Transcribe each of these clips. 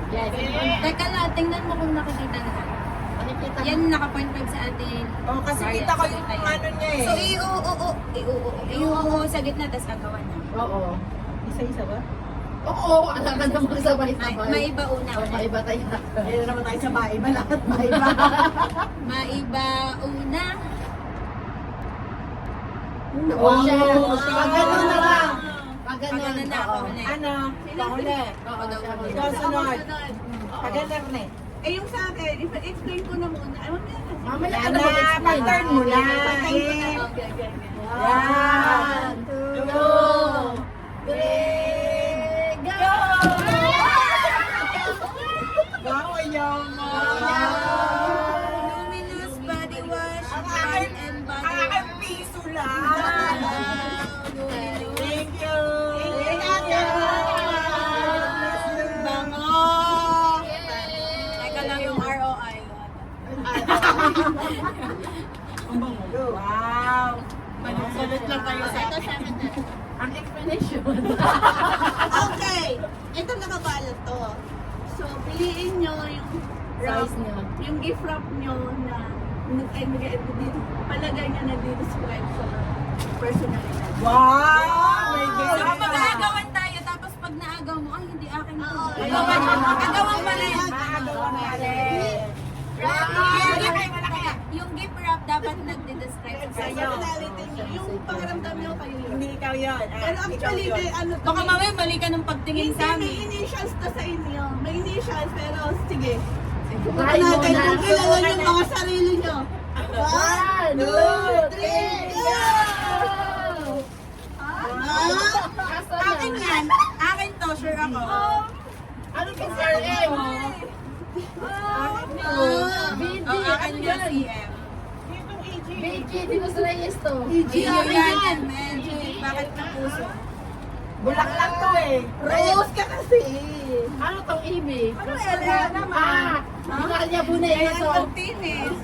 Yes. Teka lang, tingnan mo kung nakikita na. Nakikita Yan naka-point 5 sa atin. Oh, kasi kita ko yung ano niya eh. So, iuuo sa gitna, tapos agawan na. Oo. Isa-isa ba? Oo, alam ka naman sabay-sabay. Maiba una. Maiba tayo. Ayun naman tayo sa maiba lahat. Maiba. Maiba una. Wow. Pag gano'n na lang. Pag Pag ano na ako oo. na. Ano? Pahuli. Oo, daw. Ikaw sunod. Pag-alar na eh. Eh yung sa akin, explain ko na muna. Ay, mamaya na. Mamaya ka Yan na na, mag-explain. pag-turn mo na. Okay, Eh. okay, okay. Yan. 2, 3, go! Wow, ayaw mo. Luminous body wash, Ang bath aking, and ang body aking piso lang. Luminous. Thank you. Bango! Teka lang yung ROI. Wow. Salut lang kayo sa ito. Ang explanation. Okay, ito nakabalot to. So, piliin nyo yung wrap, Size niya. yung gift wrap nyo na palagay niya na describe sa personality. Wow. May So, ganun kapag pa. naagawan tayo, tapos pag naagaw mo, ay, hindi akin to. Oo. Agawan pa rin. Maagawan na rin. Yung gift wrap dapat nagde-describe Sa sa sa'yo. personality nyo, yung pakiramdam nyo kayo yun. Hindi ikaw yun. Pero actually, may ano to. Baka mamaya mali ka ng pagtingin Hindi, sa may amin. initials to sa inyo. May initials, pero sige. Try mo Natin na. kung kilala nyo mga sarili nyo. 1, 2, 3, go! Akin yan. Akin to, sure ako. Ano ka CRM? BG, Oh, akin ano yan, yan? CM. BG, Dinos Reyes to. Gio yan. Medyo, bakit na puso? Bulaklak to eh. Rose ka kasi. Ano tong Amy? Ano Ella naman? Ginalya Bunay Ayan, ito. Martinez.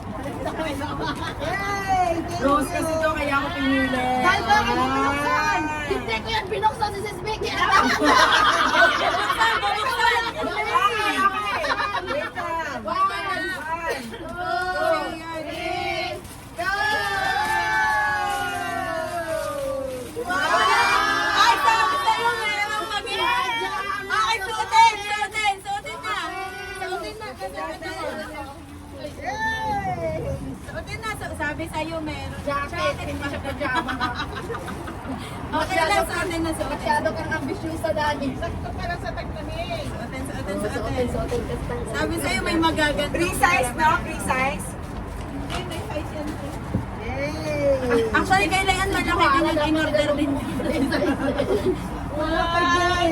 Yay! Rose kasi to, kaya ako pinili. Dahil ba ka binuksan? Hindi ko yan binuksan si Sis Becky. Okay, wait lang. 1, 2, 3, go! Ay, sabi sa'yo, meron mag-iwan. Okay, suotin na. Suotin na, sabi sa'yo, meron. Jacket, hindi siya pajama. Okay lang, suotin na, suotin. Masyado kang ambisyosa dati. Suotin. Sabi sa'yo, may magaganda. Precise, no? Precise. May size yan. Actually, kailangan malaki ka mag-in-order din.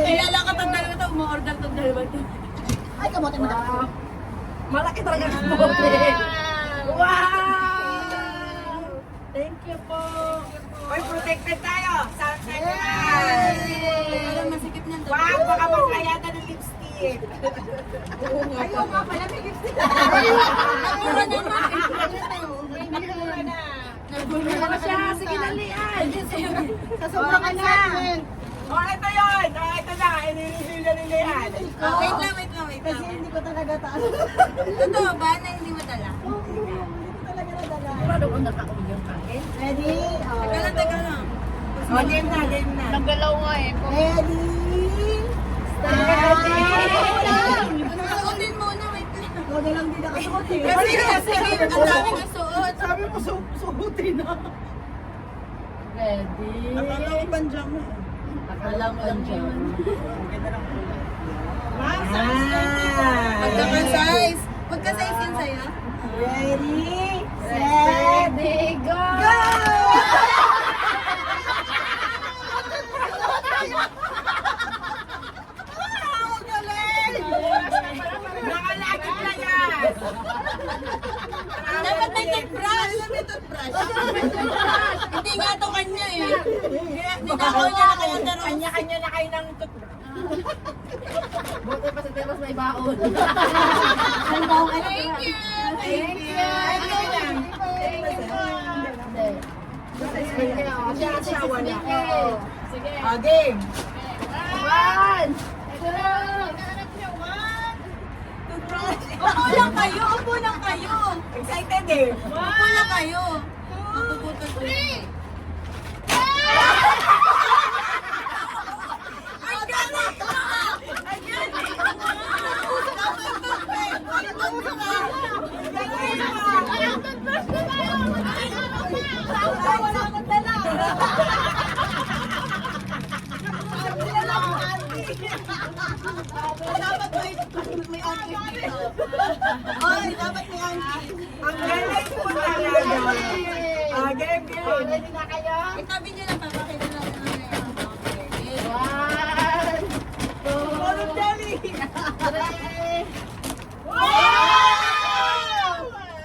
Kaya lang kapag dalawa ito, umorder itong dalawa ito. Ay, kamote mo na. Malaki talaga ang kamote. Wow! Thank you po. Oy, protected tayo. Sound check na. Parang masikip niyan. Wow, baka magkayata ng lipstick. Ayaw nga pala, may lipstick. Nagmura naman. Ano siya? Sige, dalian. Sa sobrang excitement. Oh, ito yun. Oh, ito na. Inilil na nila yan. Wait lang. Kasi hindi ko talaga taas. Totoo ba na hindi mo dala? Hindi ko talaga nadala. Paano kung nakauyon ka? Ready? Teka lang. Oh, game na. Naggalaw nga eh. Ready? Suotin muna, wait lang. Ikaw na lang din nakasuot eh. Kasi ang daming nasuot. Sabi mo, subutin na. Ready? panjang mo. Akala mo lang dyan. Magkaka-size. Magka-size yun sa'yo? Ready? Ready, go! Nakalagit na yan. Dapat may toothbrush. Hindi nga to kanya eh. Ninakaw niya na kaya daro. Kanya-kanya na kayo ng toothbrush. Buti pa sa Tebas may baon. Thank you. Thank you! Siya kasi si Mickey. Sige. Oh, game. 1, 2, kayo, upo lang kayo. Excited eh. Upo lang kayo. Mapuputol ko. Ang galing! Ang galing! Wala kang dala. Dapat may angkin dito. Oy, dapat may angkin. Ang galing po talaga. Game. Ready na kayo? Itabi niyo lang, papakita lang namin. Okay. One, two, Tulog dali. three.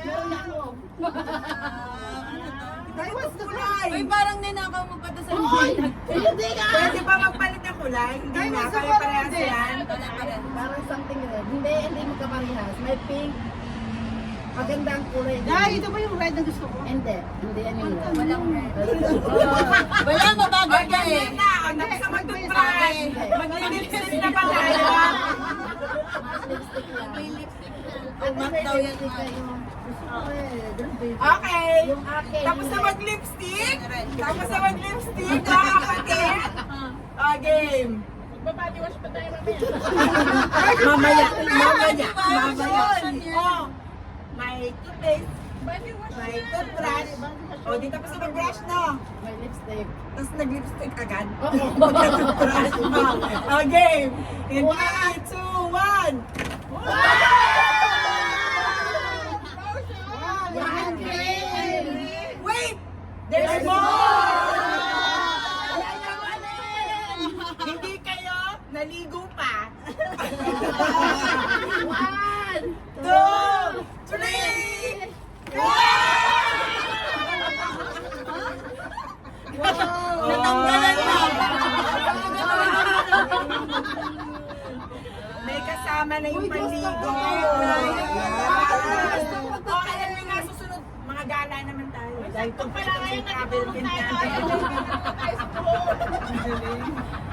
Meron ako. Dalawas kulay. Uy, parang ninakaw mo pa to sa Hindi ka! Pwede ba magpalit ng kulay? Hindi na. Pare-parehas yan. Parang something red. Hindi magkaparehas. May pink. Maganda ang kulay. Ito ba yung red na gusto ko? Hindi yan yung red. Walang red. Wala, mabagal ka eh. Ganyan na. Ang dami sa mag-toothbrush. Mag-lipstick na pa tayo. Lipstick lang. May lipstick na. Pag Mac may daw yan, lipstick Mac. kayo. Gusto ko eh. Ganun ba yun? Okay. Yung akin. Tapos na hindi. mag-lipstick. Tapos na mag-lipstick. Kakapatid. Game. Babadiwas pa tayo Mamaya. Mamaya. Oh. May toothpaste. May toothbrush. O, di tapos na mag-brush na. May lipstick. Tapos nag-lipstick agad. Oo. Mag-toothbrush pa. Game. In 3, 2, 1. Yan, green! Wait! There's more! Hindi kayo naligo pa. 1, 2, 3! Natanggalan na. May kasama na yung panligo. O, alam mo nga, susunod, mga gala naman tayo. Dahil pag pala ngayon, travel din natin.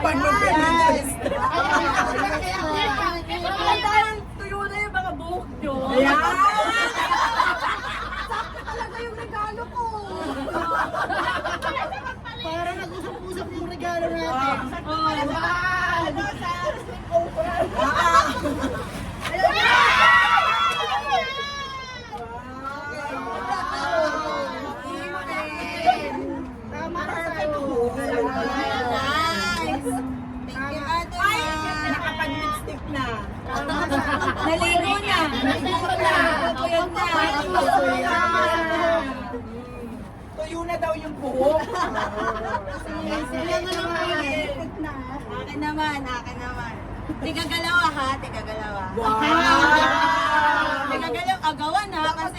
Pag mag-release. Tuyo na yung mga buhok nyo. Ayan! Talaga yung regalo ko. para nag-usap-usap yung regalo natin. Tama ka sa'yo. Nice. Thank you, Ate Ay! Ma. Nakapag-lipstick na. Naligo na. Naligo na. Tuyod na. Tuyo na daw yung buhok. Akin naman, akin naman. Tiga galawa ha, tiga galawa. Wow! Tiga galaw, agawan ha, kasi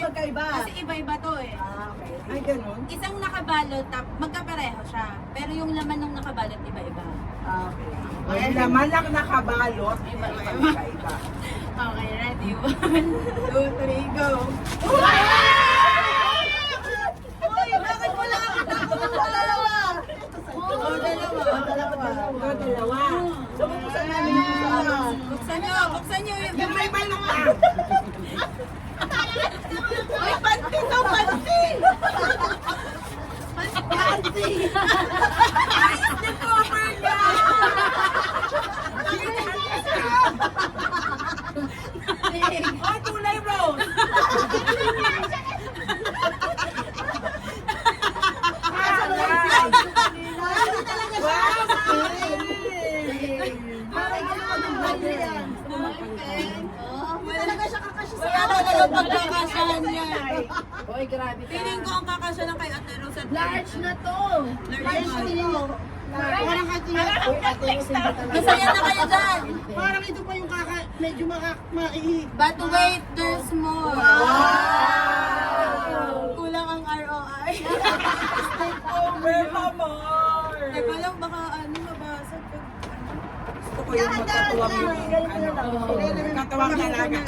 iba-iba to eh. Ay, ganun? Isang nakabalot, magkapareho siya. Pero yung laman ng nakabalot, iba-iba. Ay, naman lang nakabalot. Iba-iba. Okay, ready? 1, 2, 3, go! Uy, bakit wala ka nakuha? Dalawa! Dalawa. So, buksan namin yung Buksan nyo. yung may balot na. Ay, panty to, panty! Panty! Ayos din po, Marga! Ay, kulay rose! Talaga siya kakasya sa ako talaga pagkakasyahan niya. Hoy, grabe ka. Feeling ko ang kakasya lang kay Ate Rose at Large na to. Large na. Parang ito yung ate yung simba talaga. Masaya na kayo dyan. Parang ito pa yung medyo But wait, there's more. Kulang ang ROI. Over pa more! Teka lang, baka mabasag. Gusto ko yung magkatuwang yung katawang dalaga.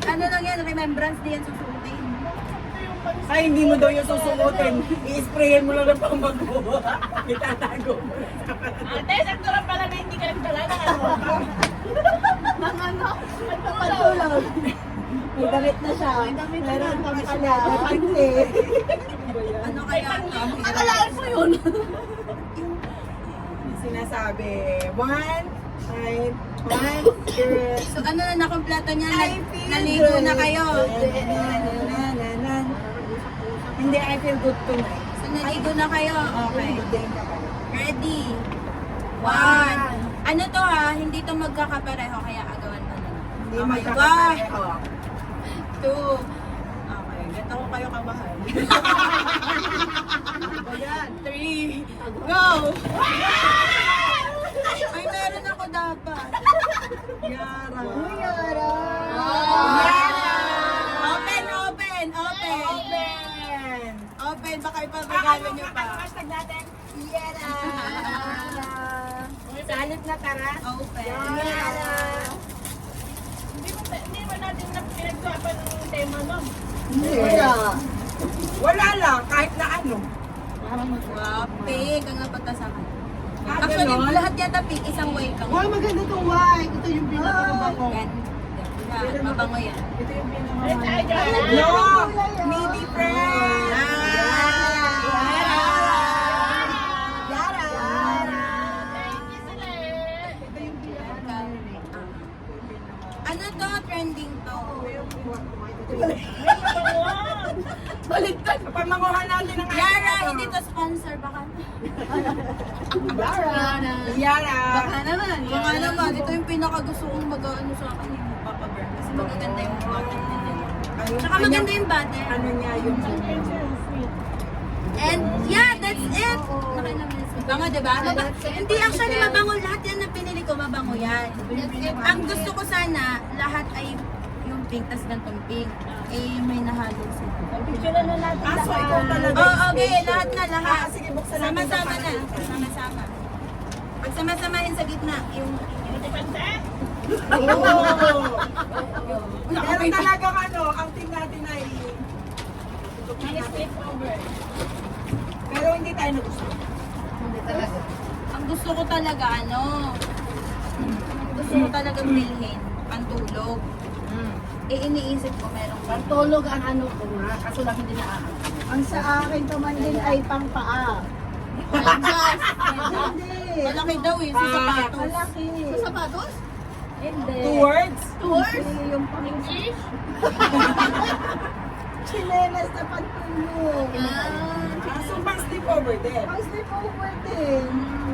Ano lang yan, remembrance din yan susutin. Ay, hindi mo daw yung susuotin. I-sprayin mo lang ng pambago. Itatago mo. Ate, sakto lang pala na hindi ka nagdala ng ano. Mang ano? damit na siya. Meron kang pala. Panty. Ano kaya ito? Akalaan mo yun. Sinasabi, 1, 2, So ano na nakompleto niya? I feel Naligo good. na kayo. Hindi, I feel good tonight. So naligo na kayo. Okay. Ready? 1. Ano to ha? Hindi to magkakapareho kaya agawan mo na. Hindi Okay, magkakapareho. 2. Okay, ganito ko kayo kamahal. 3. Go! Ay, meron ako dapat. Yara. Yara! Open, open, open. Open. Open, baka ipapagalo nyo pa. hashtag natin? Yara! Salit na tara. Open. Hindi ba natin na pinagsapan ng tema, ma'am? Wala. Wala lang, kahit na ano. Wow, pink ang napagkasakan. Ah, Actually, ganon? lahat yata pink, isang way lang. Wow, maganda itong white. Ito yung pinaka-mabango. Yan, mabango yan. Ito yung pinaka- No! Meaty friend! Ano to? Trending to. Baliktad. Pamanguhan natin ng Yara, hindi to sponsor. Baka Yara. Baka naman. Baka naman. Ito yung pinaka-gusto kong mag-ano sa akin yung papaburn. Kasi magaganda yung butter nila. Tsaka maganda yung butter. Ano niya yung And yeah, that's it. Mabango, diba? Hindi actually mabango. Lahat yan na pinili ko, mabango yan. Ang gusto ko sana, lahat ay yung pink, tas gantong pink. Eh, may nahalo sila. Aso, ikaw talaga. Oh, okay. Lahat na, lahat. Sige, buksan natin. Sama-sama na. Sama-sama. Pag sama-samahin sa gitna, yung... Meron talagang ano, ang team natin ay pero hindi tayo nagusto. Hindi talaga. Ang gusto ko talaga, ano... Gusto ko talaga bilhin. Pantulog. Eh, iniisip ko meron pa. Pantulog ang ano ko nga, kaso lang hindi naaakit. Ang sa akin naman din ay pang-paa. Adjust. Hindi. Malaki daw eh, sa sapatos. Malaki. Sa sapatos? Hindi. 2 words? Tours? Hindi yung pang-English. Chinelas na pantulog. So, pang sleep over there. Pang-sleep over din.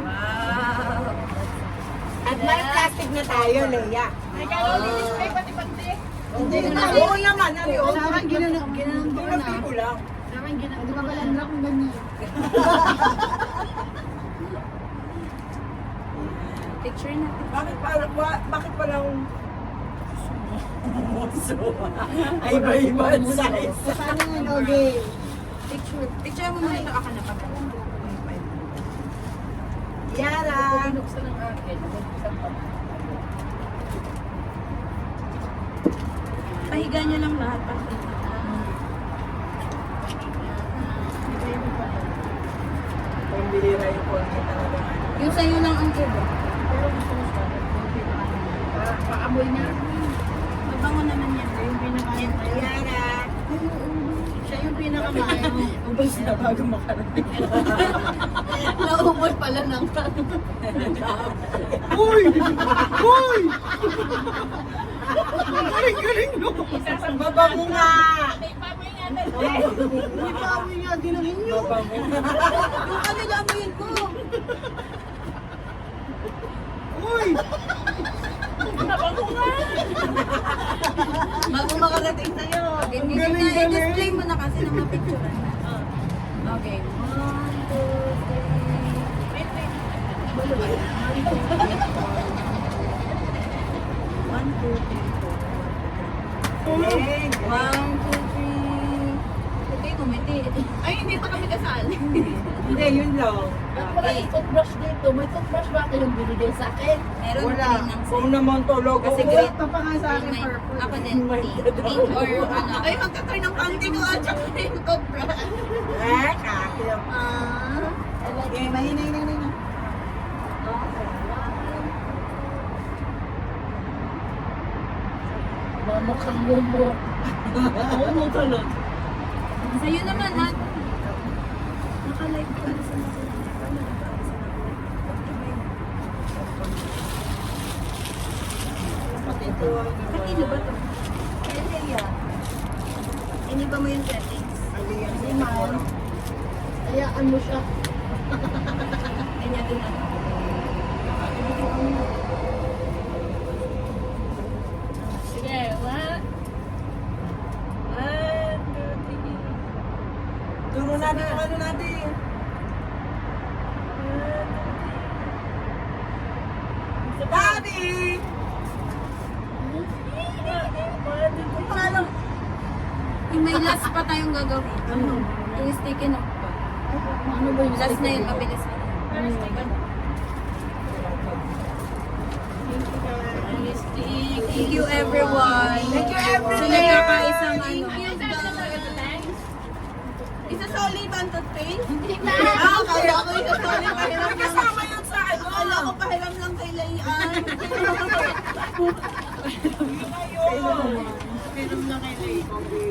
Wow. At may plastic na tayo, Leia. Hindi Oo naman, ano yun? Sa akin, ginanong ko Tulog ko lang. Sa akin, ginanong ko na kung ganyan. Picture natin. Bakit palang ay iba-iba ang size. Paano yan, okay? Picture. Picture mo muna ito. Ako na pa. Yara. Binuksan ng akin. Binuksan pa. Pahiga nyo lang lahat. Pambihira yung konti talaga. Yung sa'yo lang ang iba. Pero gusto ko siya. Yung pinaka paamoy niya. Mabango naman yan. Yung pinaka- Yara. Siya yung pinakamayaw. Ubus na bago makarating. Naubos pala ng Uy! Uy! Galing-galing no! Babango nga! Hindi pa amoy nga, ginawin nyo. Babango. Yung kanila amoyin ko. Uy! Bago makarating sa'yo. Hindi Galing, na, galing. i-display mo na kasi na mapicture na. Okay. 1, 2, 3, 4. 1, 2, 3, 4. Galing. 1, 2, 3. Okay, kumiti. Ay, hindi pa kami kasali. Hindi, yun lang. Wala yung toothbrush dito. May toothbrush ba kayong binigay sa akin? Meron Wala. din ng Kung naman to, logo. Kasi Wala green. pa pa nga sa akin, Green, purple. Ako din, pink or ano. Ay, magkatry ng panty ko at saka yung cobra. Eh, kakil. Okay, mahinay na. Mukhang bubo. Oo, mo ka lang. Sa'yo naman, at naka-live ka na sa mga. Kanino ba to? Kaya. Hindi ba mo yung settings? Hindi man. Hayaan mo siya. Kanya din ako. Sige, what? One, two, three. Turo natin yung ano natin. Daddy! Yung may last pa tayong gagawin. Ano? Yung sticky note pa. Ano ba yung Last na yun, mabilis na. Thank you everyone. Thank you, everyone. So nagkakaisang ano. Isasolitan to paint? Kaya ako isasolitan. Kasama yun sa ano? Akala ko pahiram lang kay Layan.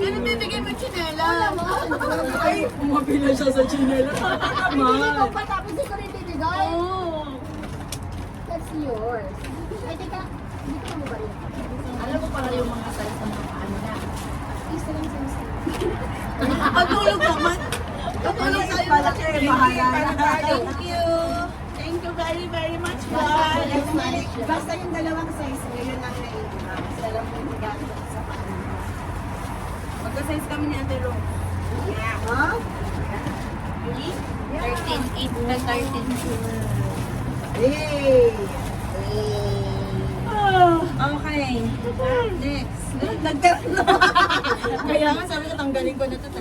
Pero bibigay mo chinela. Ay, umapila siya sa chinela. Hindi ko pa tapos hindi ko rin bibigay. That's yours. Ay, teka. Hindi ko mo ba rin? Alam mo pala yung mga size ng mga ano na. Isa lang sa isa. Pagtulog naman. Pagtulog tayo. Malaki, bahala na. Thank you. Thank you very, very much, guys. Basta yung dalawang size ngayon lang na iba. Kasi alam mo yung gamit sa paano. Magka-size kami ni Ate Rose. Yeah. Huh? 13, 8 na 13. Hey! Okay. Next. Nagkaroon na. Kaya nga sabi ko, tanggalin ko na ito.